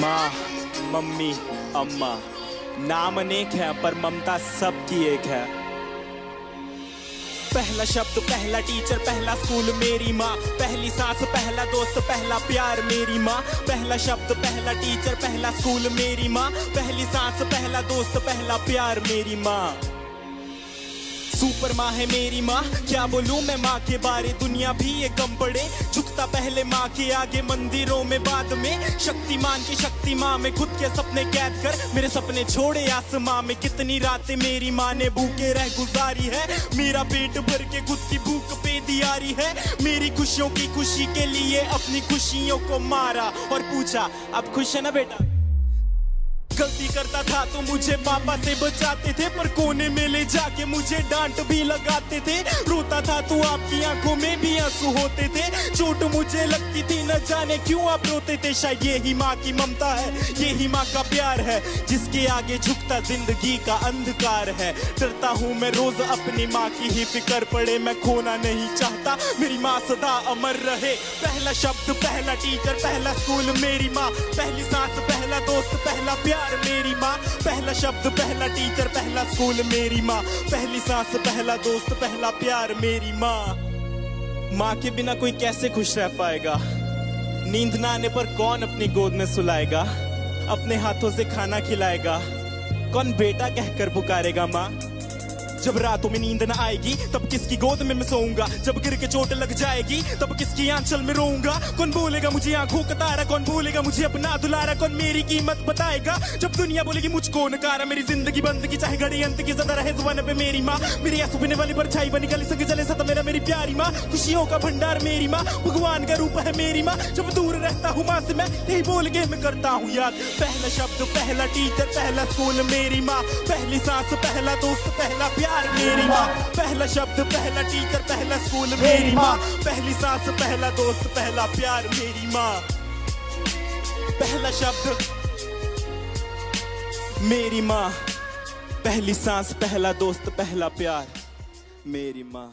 माँ, मम्मी, अम्मा, नाम अनेक है पर ममता सबकी एक है। पहला शब्द, पहला टीचर, पहला स्कूल मेरी माँ, पहली सांस, पहला दोस्त, पहला प्यार मेरी माँ। पहला शब्द, पहला टीचर, पहला स्कूल मेरी माँ, पहली सांस, पहला दोस्त, पहला प्यार मेरी माँ। सुपर माँ है मेरी माँ, क्या बोलूं मैं माँ के बारे, दुनिया भी ये कम पड़े। झुकता पहले माँ के आगे, मंदिरों में बाद में। शक्तिमान की शक्ति माँ में खुद के सपने कैद कर मेरे सपने छोड़े आसमां में। कितनी रातें मेरी माँ ने भूखे रह गुजारी है, मेरा पेट भर के खुद की भूख पे दियारी है। मेरी खुशियों की खुशी के लिए अपनी खुशियों को मारा और पूछा अब खुश है ना बेटा। गलती करता था तो मुझे पापा से बचाते थे, पर कोने में ले जाके मुझे डांट भी लगाते थे। रोता था तो आपकी आंखों में भी आंसू होते थे। चोट मुझे लगती थी न जाने क्यों आप रोते थे। शायद यही माँ की ममता है, यही माँ का प्यार है, जिसके आगे झुकता जिंदगी का अंधकार है। डरता हूँ मैं रोज अपनी माँ की ही फिक्र पड़े, मैं खोना नहीं चाहता मेरी माँ सदा अमर रहे। पहला शब्द, पहला टीचर, पहला स्कूल मेरी माँ, पहली सांस, पहला दोस्त, पहला प्यार मेरी माँ। पहला शब्द, पहला टीचर, पहला स्कूल मेरी माँ, पहली सांस, पहला दोस्त, पहला प्यार मेरी माँ। माँ के बिना कोई कैसे खुश रह पाएगा, नींद ना आने पर कौन अपनी गोद में सुलाएगा, अपने हाथों से खाना खिलाएगा, कौन बेटा कहकर पुकारेगा माँ। जब रातों में नींद न आएगी तब किसकी गोद में मैं सोऊंगा, जब गिर के चोट लग जाएगी तब किसकी आंचल में रोऊंगा। कौन बोलेगा मुझे आंखों का तारा, कौन बोलेगा मुझे अपना दुलारा, कौन मेरी कीमत बताएगा जब दुनिया बोलेगी मुझको नकारा। मेरी जिंदगी बंद की चाहे घड़ी अंत की, ज्यादा रहे जुबान पे मेरी माँ। मेरी आंसू पीने वाली परछाई बनी गली संग जले सत मेरा मेरी प्यारी माँ। खुशियों का भंडार मेरी माँ, भगवान का रूप है मेरी माँ। जब दूर रहता हूँ माँ से मैं यही बोल के मैं करता हूँ याद। पहला शब्द, पहला टीचर, पहला स्कूल मेरी माँ, पहली सांस, पहला दोस्त, पहला प्यार मेरी माँ। पहला शब्द, पहला टीचर, पहला स्कूल मेरी माँ, पहली सांस, पहला दोस्त, पहला प्यार मेरी माँ। पहला शब्द मेरी माँ, पहली सांस, पहला दोस्त, पहला प्यार मेरी माँ।